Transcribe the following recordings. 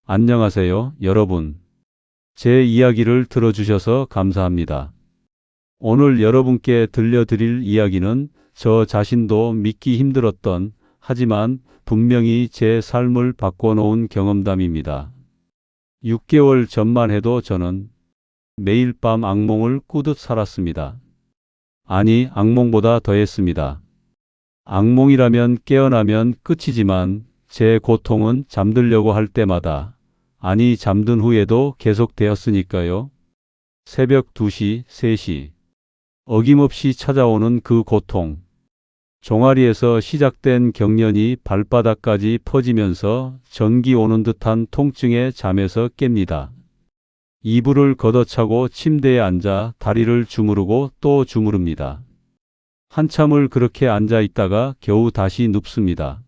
안녕하세요, 여러분. 제 이야기를 들어주셔서 감사합니다. 오늘 여러분께 들려드릴 이야기는 저 자신도 믿기 힘들었던, 하지만 분명히 제 삶을 바꿔놓은 경험담입니다. 6개월 전만 해도 저는 매일 밤 악몽을 꾸듯 살았습니다. 아니, 악몽보다 더했습니다. 악몽이라면 깨어나면 끝이지만 제 고통은 잠들려고 할 때마다, 아니 잠든 후에도 계속되었으니까요. 새벽 2시, 3시 어김없이 찾아오는 그 고통. 종아리에서 시작된 경련이 발바닥까지 퍼지면서 전기 오는 듯한 통증에 잠에서 깹니다. 이불을 걷어차고 침대에 앉아 다리를 주무르고 또 주무릅니다. 한참을 그렇게 앉아 있다가 겨우 다시 눕습니다.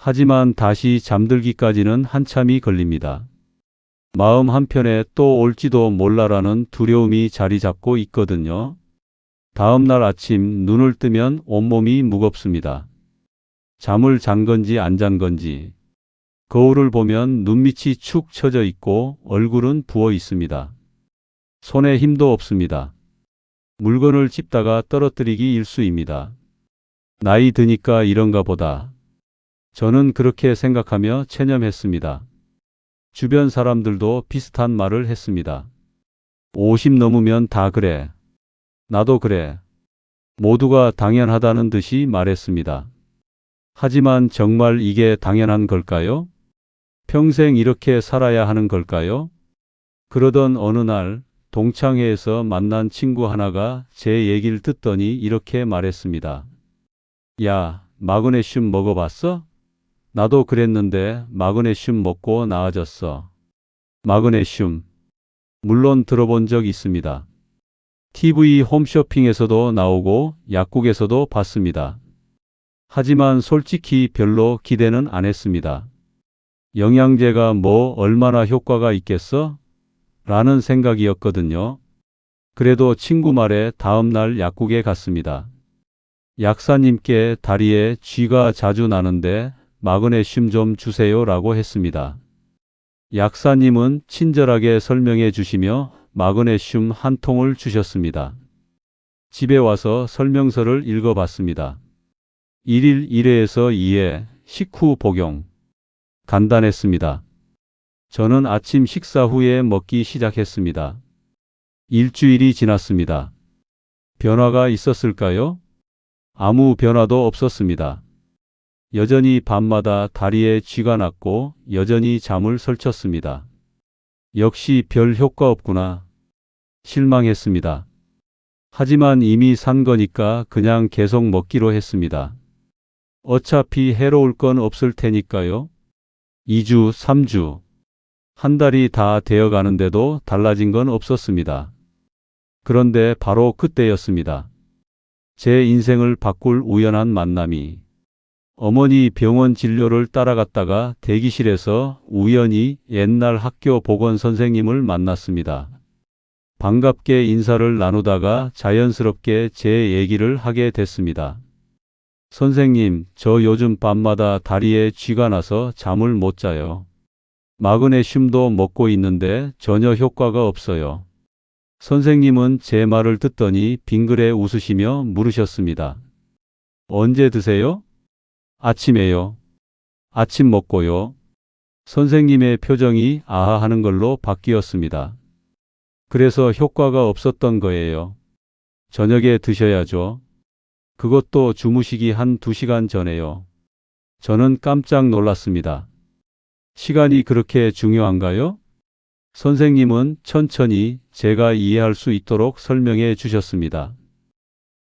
하지만 다시 잠들기까지는 한참이 걸립니다. 마음 한편에 또 올지도 몰라라는 두려움이 자리 잡고 있거든요. 다음 날 아침 눈을 뜨면 온몸이 무겁습니다. 잠을 잔 건지 안 잔 건지. 거울을 보면 눈밑이 축 처져 있고 얼굴은 부어 있습니다. 손에 힘도 없습니다. 물건을 짚다가 떨어뜨리기 일쑤입니다. 나이 드니까 이런가 보다. 저는 그렇게 생각하며 체념했습니다. 주변 사람들도 비슷한 말을 했습니다. 50 넘으면 다 그래. 나도 그래. 모두가 당연하다는 듯이 말했습니다. 하지만 정말 이게 당연한 걸까요? 평생 이렇게 살아야 하는 걸까요? 그러던 어느 날 동창회에서 만난 친구 하나가 제 얘기를 듣더니 이렇게 말했습니다. 야, 마그네슘 먹어봤어? 나도 그랬는데 마그네슘 먹고 나아졌어. 마그네슘. 물론 들어본 적 있습니다. TV 홈쇼핑에서도 나오고 약국에서도 봤습니다. 하지만 솔직히 별로 기대는 안 했습니다. 영양제가 뭐 얼마나 효과가 있겠어? 라는 생각이었거든요. 그래도 친구 말에 다음 날 약국에 갔습니다. 약사님께 다리에 쥐가 자주 나는데 마그네슘 좀 주세요 라고 했습니다. 약사님은 친절하게 설명해 주시며 마그네슘 한 통을 주셨습니다. 집에 와서 설명서를 읽어봤습니다. 1일 1회에서 2회, 식후 복용. 간단했습니다. 저는 아침 식사 후에 먹기 시작했습니다. 일주일이 지났습니다. 변화가 있었을까요? 아무 변화도 없었습니다. 여전히 밤마다 다리에 쥐가 났고 여전히 잠을 설쳤습니다. 역시 별 효과 없구나. 실망했습니다. 하지만 이미 산 거니까 그냥 계속 먹기로 했습니다. 어차피 해로울 건 없을 테니까요. 2주, 3주, 한 달이 다 되어 가는데도 달라진 건 없었습니다. 그런데 바로 그때였습니다. 제 인생을 바꿀 우연한 만남이. 어머니 병원 진료를 따라갔다가 대기실에서 우연히 옛날 학교 보건 선생님을 만났습니다. 반갑게 인사를 나누다가 자연스럽게 제 얘기를 하게 됐습니다. 선생님, 저 요즘 밤마다 다리에 쥐가 나서 잠을 못 자요. 마그네슘도 먹고 있는데 전혀 효과가 없어요. 선생님은 제 말을 듣더니 빙그레 웃으시며 물으셨습니다. 언제 드세요? 아침에요. 아침 먹고요. 선생님의 표정이 아하 하는 걸로 바뀌었습니다. 그래서 효과가 없었던 거예요. 저녁에 드셔야죠. 그것도 주무시기 한 2시간 전에요. 저는 깜짝 놀랐습니다. 시간이 그렇게 중요한가요? 선생님은 천천히 제가 이해할 수 있도록 설명해 주셨습니다.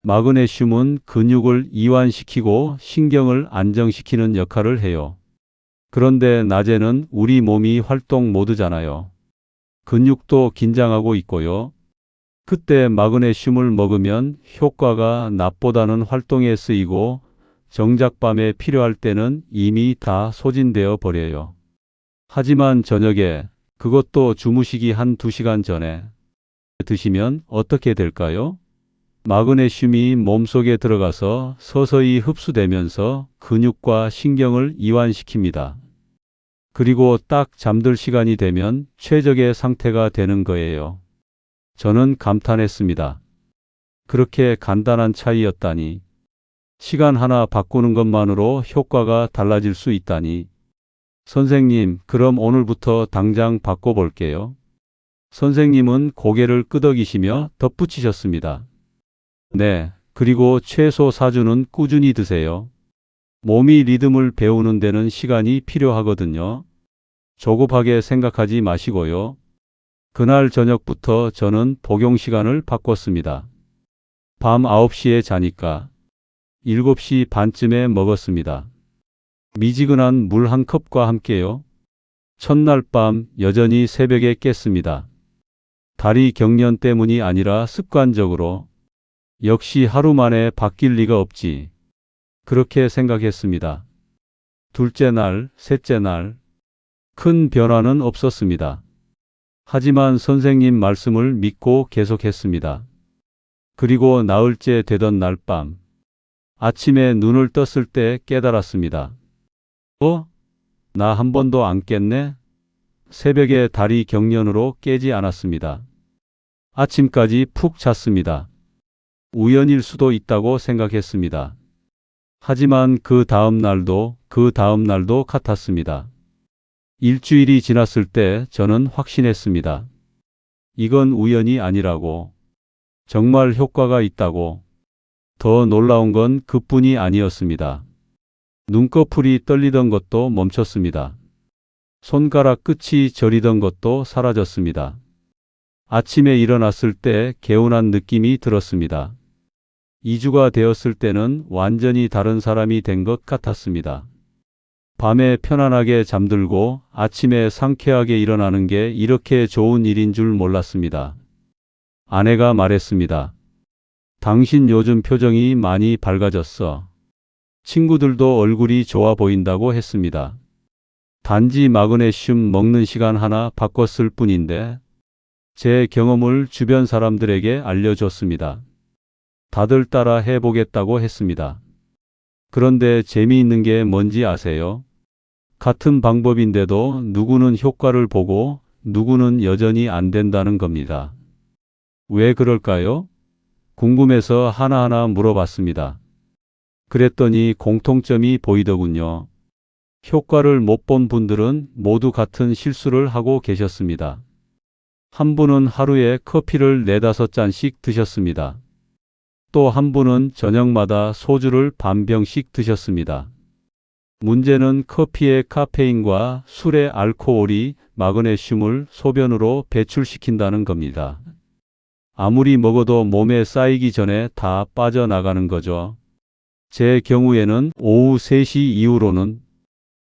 마그네슘은 근육을 이완시키고 신경을 안정시키는 역할을 해요. 그런데 낮에는 우리 몸이 활동 모드잖아요. 근육도 긴장하고 있고요. 그때 마그네슘을 먹으면 효과가 낮보다는 활동에 쓰이고 정작 밤에 필요할 때는 이미 다 소진되어 버려요. 하지만 저녁에, 그것도 주무시기 한 2시간 전에 드시면 어떻게 될까요? 마그네슘이 몸속에 들어가서 서서히 흡수되면서 근육과 신경을 이완시킵니다. 그리고 딱 잠들 시간이 되면 최적의 상태가 되는 거예요. 저는 감탄했습니다. 그렇게 간단한 차이였다니. 시간 하나 바꾸는 것만으로 효과가 달라질 수 있다니. 선생님, 그럼 오늘부터 당장 바꿔볼게요. 선생님은 고개를 끄덕이시며 덧붙이셨습니다. 네, 그리고 채소 4주는 꾸준히 드세요. 몸이 리듬을 배우는 데는 시간이 필요하거든요. 조급하게 생각하지 마시고요. 그날 저녁부터 저는 복용 시간을 바꿨습니다. 밤 9시에 자니까 7시 반쯤에 먹었습니다. 미지근한 물 한 컵과 함께요. 첫날 밤 여전히 새벽에 깼습니다. 다리 경련 때문이 아니라 습관적으로. 역시 하루 만에 바뀔 리가 없지. 그렇게 생각했습니다. 둘째 날, 셋째 날, 큰 변화는 없었습니다. 하지만 선생님 말씀을 믿고 계속했습니다. 그리고 나흘째 되던 날 밤, 아침에 눈을 떴을 때 깨달았습니다. 나 한 번도 안 깼네? 새벽에 다리 경련으로 깨지 않았습니다. 아침까지 푹 잤습니다. 우연일 수도 있다고 생각했습니다. 하지만 그 다음 날도 같았습니다. 일주일이 지났을 때 저는 확신했습니다. 이건 우연이 아니라고. 정말 효과가 있다고. 더 놀라운 건 그뿐이 아니었습니다. 눈꺼풀이 떨리던 것도 멈췄습니다. 손가락 끝이 저리던 것도 사라졌습니다. 아침에 일어났을 때 개운한 느낌이 들었습니다. 2주가 되었을 때는 완전히 다른 사람이 된 것 같았습니다. 밤에 편안하게 잠들고 아침에 상쾌하게 일어나는 게 이렇게 좋은 일인 줄 몰랐습니다. 아내가 말했습니다. 당신 요즘 표정이 많이 밝아졌어. 친구들도 얼굴이 좋아 보인다고 했습니다. 단지 마그네슘 먹는 시간 하나 바꿨을 뿐인데 제 경험을 주변 사람들에게 알려줬습니다. 다들 따라 해보겠다고 했습니다. 그런데 재미있는 게 뭔지 아세요? 같은 방법인데도 누구는 효과를 보고 누구는 여전히 안 된다는 겁니다. 왜 그럴까요? 궁금해서 하나하나 물어봤습니다. 그랬더니 공통점이 보이더군요. 효과를 못 본 분들은 모두 같은 실수를 하고 계셨습니다. 한 분은 하루에 커피를 4~5잔씩 드셨습니다. 또 한 분은 저녁마다 소주를 반 병씩 드셨습니다. 문제는 커피의 카페인과 술의 알코올이 마그네슘을 소변으로 배출시킨다는 겁니다. 아무리 먹어도 몸에 쌓이기 전에 다 빠져나가는 거죠. 제 경우에는 오후 3시 이후로는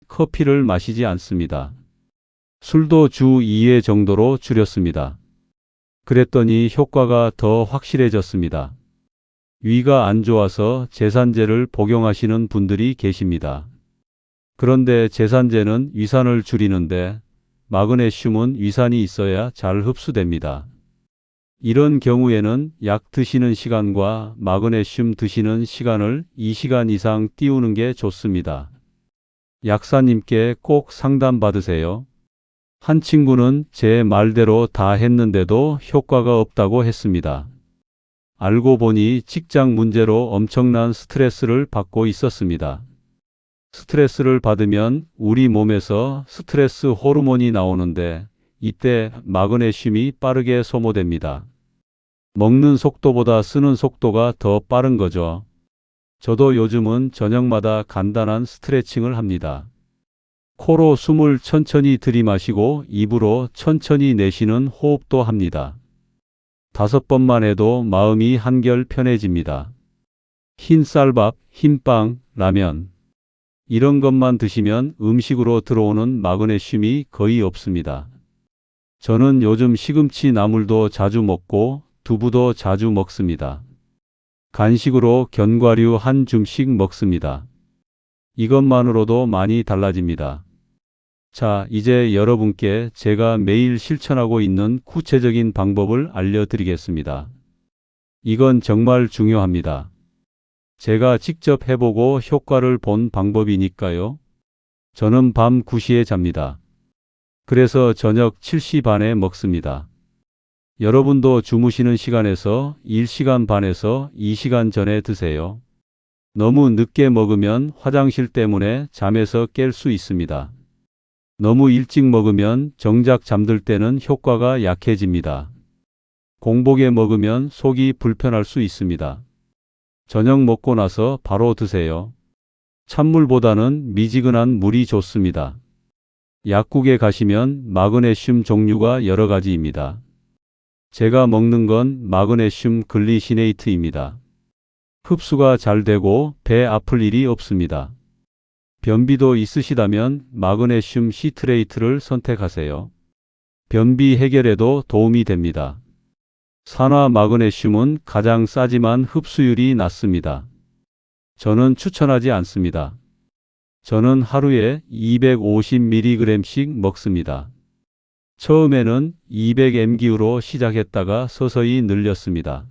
커피를 마시지 않습니다. 술도 주 2회 정도로 줄였습니다. 그랬더니 효과가 더 확실해졌습니다. 위가 안 좋아서 제산제를 복용하시는 분들이 계십니다. 그런데 제산제는 위산을 줄이는데 마그네슘은 위산이 있어야 잘 흡수됩니다. 이런 경우에는 약 드시는 시간과 마그네슘 드시는 시간을 2시간 이상 띄우는 게 좋습니다. 약사님께 꼭 상담받으세요. 한 친구는 제 말대로 다 했는데도 효과가 없다고 했습니다. 알고 보니 직장 문제로 엄청난 스트레스를 받고 있었습니다. 스트레스를 받으면 우리 몸에서 스트레스 호르몬이 나오는데 이때 마그네슘이 빠르게 소모됩니다. 먹는 속도보다 쓰는 속도가 더 빠른 거죠. 저도 요즘은 저녁마다 간단한 스트레칭을 합니다. 코로 숨을 천천히 들이마시고 입으로 천천히 내쉬는 호흡도 합니다. 5번만 해도 마음이 한결 편해집니다. 흰 쌀밥, 흰빵, 라면 이런 것만 드시면 음식으로 들어오는 마그네슘이 거의 없습니다. 저는 요즘 시금치 나물도 자주 먹고 두부도 자주 먹습니다. 간식으로 견과류 한 줌씩 먹습니다. 이것만으로도 많이 달라집니다. 자, 이제 여러분께 제가 매일 실천하고 있는 구체적인 방법을 알려드리겠습니다. 이건 정말 중요합니다. 제가 직접 해보고 효과를 본 방법이니까요. 저는 밤 9시에 잡니다. 그래서 저녁 7시 반에 먹습니다. 여러분도 주무시는 시간에서 1시간 반에서 2시간 전에 드세요. 너무 늦게 먹으면 화장실 때문에 잠에서 깰 수 있습니다. 너무 일찍 먹으면 정작 잠들 때는 효과가 약해집니다. 공복에 먹으면 속이 불편할 수 있습니다. 저녁 먹고 나서 바로 드세요. 찬물보다는 미지근한 물이 좋습니다. 약국에 가시면 마그네슘 종류가 여러 가지입니다. 제가 먹는 건 마그네슘 글리시네이트입니다. 흡수가 잘 되고 배 아플 일이 없습니다. 변비도 있으시다면 마그네슘 시트레이트를 선택하세요. 변비 해결에도 도움이 됩니다. 산화 마그네슘은 가장 싸지만 흡수율이 낮습니다. 저는 추천하지 않습니다. 저는 하루에 250mg씩 먹습니다. 처음에는 200mg로 시작했다가 서서히 늘렸습니다.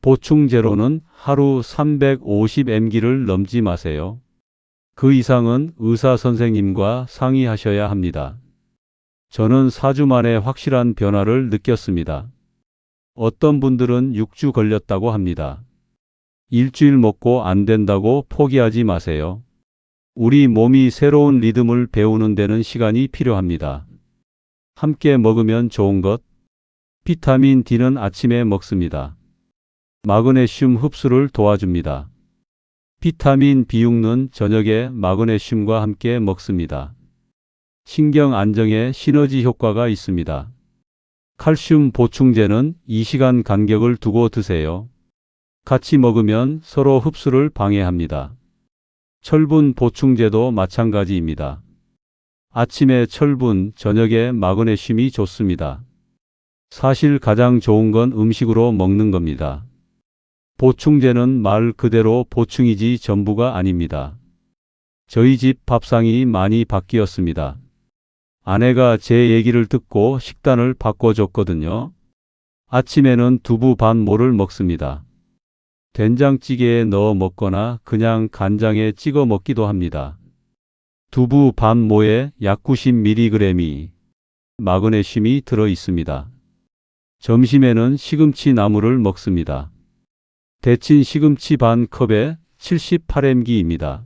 보충제로는 하루 350mg를 넘지 마세요. 그 이상은 의사 선생님과 상의하셔야 합니다. 저는 4주 만에 확실한 변화를 느꼈습니다. 어떤 분들은 6주 걸렸다고 합니다. 일주일 먹고 안 된다고 포기하지 마세요. 우리 몸이 새로운 리듬을 배우는 데는 시간이 필요합니다. 함께 먹으면 좋은 것. 비타민 D는 아침에 먹습니다. 마그네슘 흡수를 도와줍니다. 비타민 B6는 저녁에 마그네슘과 함께 먹습니다. 신경 안정에 시너지 효과가 있습니다. 칼슘 보충제는 2시간 간격을 두고 드세요. 같이 먹으면 서로 흡수를 방해합니다. 철분 보충제도 마찬가지입니다. 아침에 철분, 저녁에 마그네슘이 좋습니다. 사실 가장 좋은 건 음식으로 먹는 겁니다. 보충제는 말 그대로 보충이지 전부가 아닙니다. 저희 집 밥상이 많이 바뀌었습니다. 아내가 제 얘기를 듣고 식단을 바꿔줬거든요. 아침에는 두부 반모를 먹습니다. 된장찌개에 넣어 먹거나 그냥 간장에 찍어 먹기도 합니다. 두부 반모에 약 90mg이 마그네슘이 들어 있습니다. 점심에는 시금치 나물을 먹습니다. 데친 시금치 반 컵에 78mg입니다.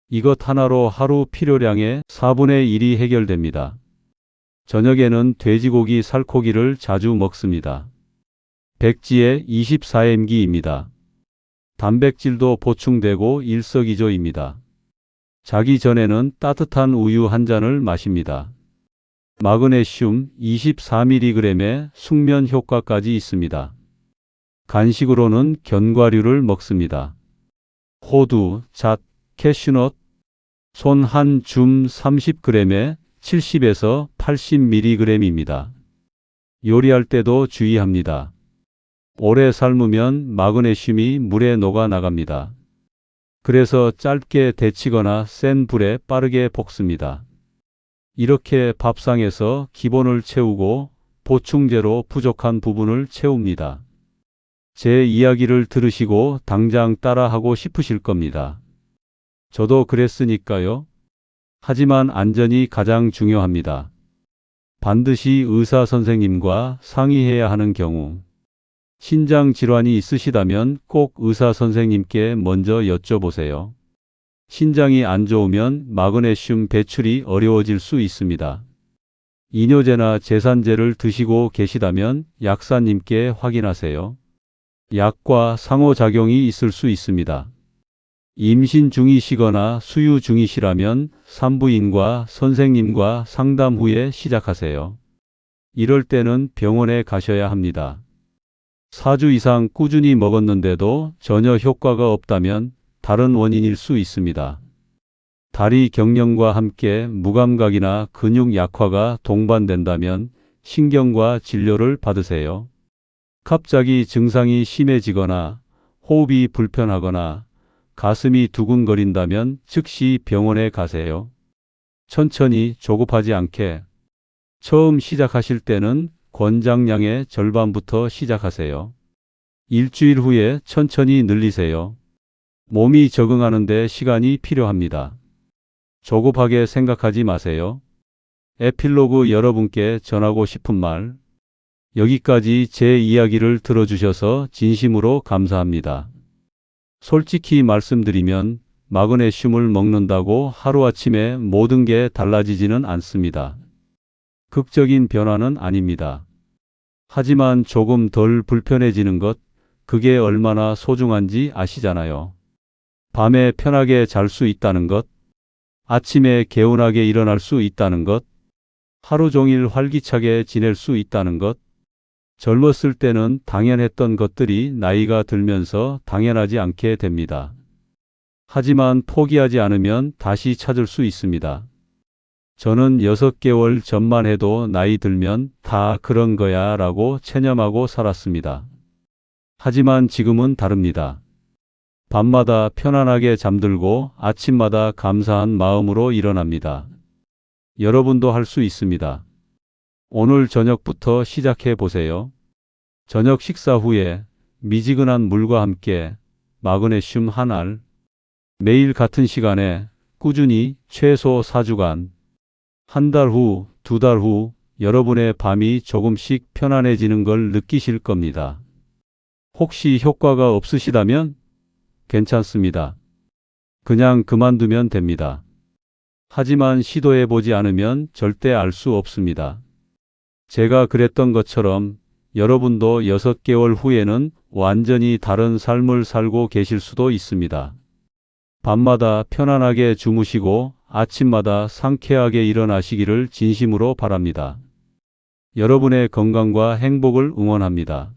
이것 하나로 하루 필요량의 4분의 1이 해결됩니다. 저녁에는 돼지고기 살코기를 자주 먹습니다. 백지에 24mg입니다. 단백질도 보충되고 일석이조입니다. 자기 전에는 따뜻한 우유 한 잔을 마십니다. 마그네슘 24mg의 숙면 효과까지 있습니다. 간식으로는 견과류를 먹습니다. 호두, 잣, 캐슈넛, 손 한 줌 30g에 70에서 80mg입니다. 요리할 때도 주의합니다. 오래 삶으면 마그네슘이 물에 녹아 나갑니다. 그래서 짧게 데치거나 센 불에 빠르게 볶습니다. 이렇게 밥상에서 기본을 채우고 보충제로 부족한 부분을 채웁니다. 제 이야기를 들으시고 당장 따라하고 싶으실 겁니다. 저도 그랬으니까요. 하지만 안전이 가장 중요합니다. 반드시 의사 선생님과 상의해야 하는 경우, 신장 질환이 있으시다면 꼭 의사 선생님께 먼저 여쭤보세요. 신장이 안 좋으면 마그네슘 배출이 어려워질 수 있습니다. 이뇨제나 제산제를 드시고 계시다면 약사님께 확인하세요. 약과 상호작용이 있을 수 있습니다. 임신 중이시거나 수유 중이시라면 산부인과 선생님과 상담 후에 시작하세요. 이럴 때는 병원에 가셔야 합니다. 4주 이상 꾸준히 먹었는데도 전혀 효과가 없다면 다른 원인일 수 있습니다. 다리 경련과 함께 무감각이나 근육 약화가 동반된다면 신경과 진료를 받으세요. 갑자기 증상이 심해지거나 호흡이 불편하거나 가슴이 두근거린다면 즉시 병원에 가세요. 천천히 조급하지 않게. 처음 시작하실 때는 권장량의 절반부터 시작하세요. 일주일 후에 천천히 늘리세요. 몸이 적응하는 데 시간이 필요합니다. 조급하게 생각하지 마세요. 에필로그 여러분께 전하고 싶은 말. 여기까지 제 이야기를 들어주셔서 진심으로 감사합니다. 솔직히 말씀드리면 마그네슘을 먹는다고 하루아침에 모든 게 달라지지는 않습니다. 극적인 변화는 아닙니다. 하지만 조금 덜 불편해지는 것, 그게 얼마나 소중한지 아시잖아요. 밤에 편하게 잘 수 있다는 것, 아침에 개운하게 일어날 수 있다는 것, 하루 종일 활기차게 지낼 수 있다는 것, 젊었을 때는 당연했던 것들이 나이가 들면서 당연하지 않게 됩니다. 하지만 포기하지 않으면 다시 찾을 수 있습니다. 저는 6개월 전만 해도 나이 들면 다 그런 거야 라고 체념하고 살았습니다. 하지만 지금은 다릅니다. 밤마다 편안하게 잠들고 아침마다 감사한 마음으로 일어납니다. 여러분도 할 수 있습니다. 오늘 저녁부터 시작해 보세요. 저녁 식사 후에 미지근한 물과 함께 마그네슘 한 알, 매일 같은 시간에 꾸준히 최소 4주간, 한 달 후, 2달 후 여러분의 밤이 조금씩 편안해지는 걸 느끼실 겁니다. 혹시 효과가 없으시다면 괜찮습니다. 그냥 그만두면 됩니다. 하지만 시도해 보지 않으면 절대 알 수 없습니다. 제가 그랬던 것처럼 여러분도 6개월 후에는 완전히 다른 삶을 살고 계실 수도 있습니다. 밤마다 편안하게 주무시고 아침마다 상쾌하게 일어나시기를 진심으로 바랍니다. 여러분의 건강과 행복을 응원합니다.